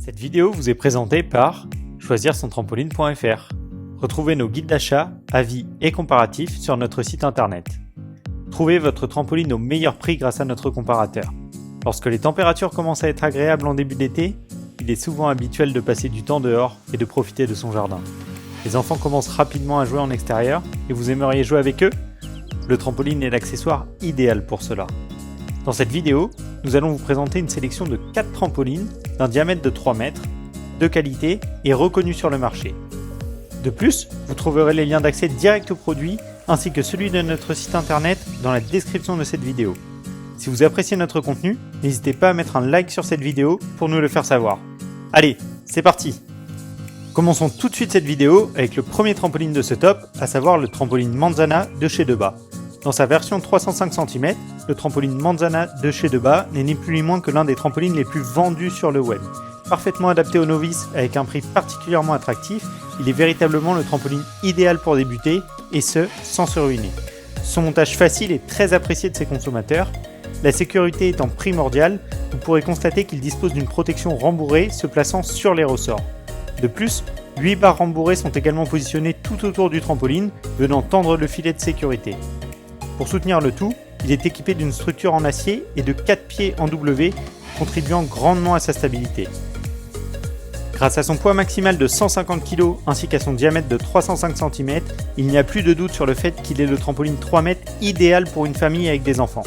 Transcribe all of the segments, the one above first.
Cette vidéo vous est présentée par choisir-son-trampoline.fr. Retrouvez nos guides d'achat, avis et comparatifs sur notre site internet. Trouvez votre trampoline au meilleur prix grâce à notre comparateur. Lorsque les températures commencent à être agréables en début d'été, il est souvent habituel de passer du temps dehors et de profiter de son jardin. Les enfants commencent rapidement à jouer en extérieur et vous aimeriez jouer avec eux ? Le trampoline est l'accessoire idéal pour cela. Dans cette vidéo, nous allons vous présenter une sélection de 4 trampolines d'un diamètre de 3 mètres, de qualité et reconnus sur le marché. De plus, vous trouverez les liens d'accès direct au produit ainsi que celui de notre site internet dans la description de cette vidéo. Si vous appréciez notre contenu, n'hésitez pas à mettre un like sur cette vidéo pour nous le faire savoir. Allez, c'est parti! Commençons tout de suite cette vidéo avec le premier trampoline de ce top, à savoir le trampoline Manzana de chez Deba. Dans sa version 305 cm, le trampoline Manzana de chez Deba n'est ni plus ni moins que l'un des trampolines les plus vendus sur le web. Parfaitement adapté aux novices avec un prix particulièrement attractif, il est véritablement le trampoline idéal pour débuter, et ce, sans se ruiner. Son montage facile est très apprécié de ses consommateurs. La sécurité étant primordiale, vous pourrez constater qu'il dispose d'une protection rembourrée se plaçant sur les ressorts. De plus, 8 barres rembourrées sont également positionnées tout autour du trampoline, venant tendre le filet de sécurité. Pour soutenir le tout, il est équipé d'une structure en acier et de 4 pieds en W, contribuant grandement à sa stabilité. Grâce à son poids maximal de 150 kg ainsi qu'à son diamètre de 305 cm, il n'y a plus de doute sur le fait qu'il est le trampoline 3 mètres idéal pour une famille avec des enfants.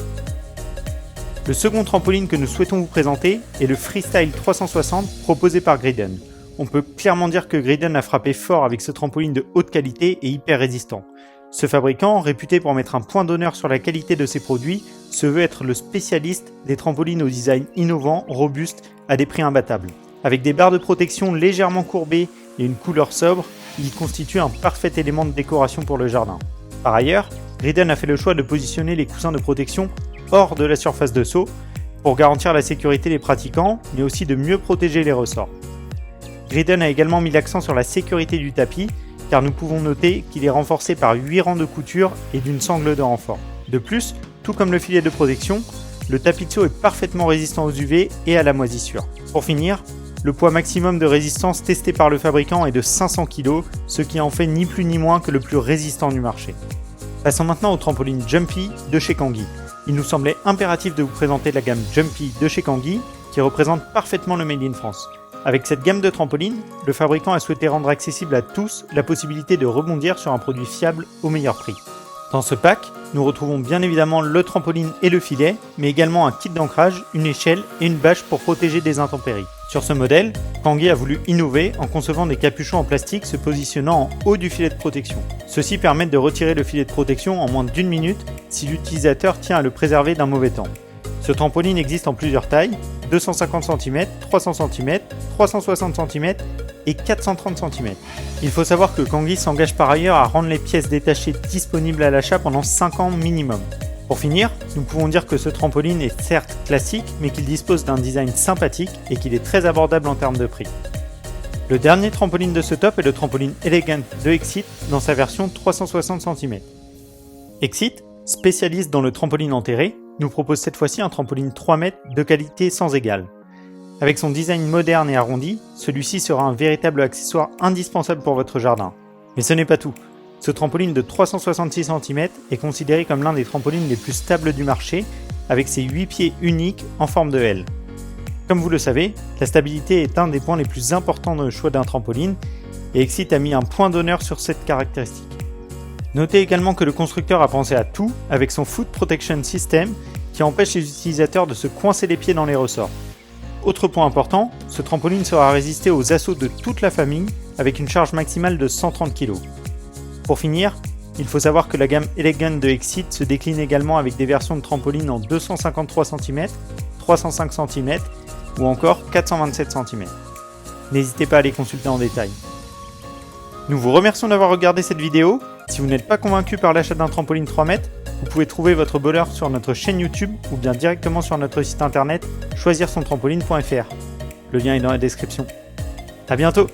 Le second trampoline que nous souhaitons vous présenter est le Freestyle 360 proposé par Griden. On peut clairement dire que Griden a frappé fort avec ce trampoline de haute qualité et hyper résistant. Ce fabricant, réputé pour mettre un point d'honneur sur la qualité de ses produits, se veut être le spécialiste des trampolines au design innovant, robuste, à des prix imbattables. Avec des barres de protection légèrement courbées et une couleur sobre, il constitue un parfait élément de décoration pour le jardin. Par ailleurs, Griden a fait le choix de positionner les coussins de protection hors de la surface de saut pour garantir la sécurité des pratiquants, mais aussi de mieux protéger les ressorts. Griden a également mis l'accent sur la sécurité du tapis, car nous pouvons noter qu'il est renforcé par 8 rangs de couture et d'une sangle de renfort. De plus, tout comme le filet de protection, le tapis de saut est parfaitement résistant aux UV et à la moisissure. Pour finir, le poids maximum de résistance testé par le fabricant est de 500 kg, ce qui en fait ni plus ni moins que le plus résistant du marché. Passons maintenant au trampoline Jumpy de chez Kangee. Il nous semblait impératif de vous présenter la gamme Jumpy de chez Kangee, qui représente parfaitement le Made in France. Avec cette gamme de trampolines, le fabricant a souhaité rendre accessible à tous la possibilité de rebondir sur un produit fiable au meilleur prix. Dans ce pack, nous retrouvons bien évidemment le trampoline et le filet, mais également un kit d'ancrage, une échelle et une bâche pour protéger des intempéries. Sur ce modèle, Kangee a voulu innover en concevant des capuchons en plastique se positionnant en haut du filet de protection. Ceux-ci permettent de retirer le filet de protection en moins d'1 minute si l'utilisateur tient à le préserver d'un mauvais temps. Ce trampoline existe en plusieurs tailles, 250 cm, 300 cm, 360 cm et 430 cm. Il faut savoir que Kangee s'engage par ailleurs à rendre les pièces détachées disponibles à l'achat pendant 5 ans minimum. Pour finir, nous pouvons dire que ce trampoline est certes classique, mais qu'il dispose d'un design sympathique et qu'il est très abordable en termes de prix. Le dernier trampoline de ce top est le trampoline Elegant de Exit dans sa version 360 cm. Exit, spécialiste dans le trampoline enterré, nous propose cette fois-ci un trampoline 3 mètres de qualité sans égale. Avec son design moderne et arrondi, celui-ci sera un véritable accessoire indispensable pour votre jardin. Mais ce n'est pas tout. Ce trampoline de 366 cm est considéré comme l'un des trampolines les plus stables du marché, avec ses 8 pieds uniques en forme de L. Comme vous le savez, la stabilité est un des points les plus importants dans le choix d'un trampoline, et Exit a mis un point d'honneur sur cette caractéristique. Notez également que le constructeur a pensé à tout avec son Foot Protection System qui empêche les utilisateurs de se coincer les pieds dans les ressorts. Autre point important, ce trampoline sera résisté aux assauts de toute la famille avec une charge maximale de 130 kg. Pour finir, il faut savoir que la gamme Elegant de Exit se décline également avec des versions de trampolines en 253 cm, 305 cm ou encore 427 cm. N'hésitez pas à les consulter en détail. Nous vous remercions d'avoir regardé cette vidéo. Si vous n'êtes pas convaincu par l'achat d'un trampoline 3 mètres, vous pouvez trouver votre bonheur sur notre chaîne YouTube ou bien directement sur notre site internet choisir-son-trampoline.fr. Le lien est dans la description. À bientôt!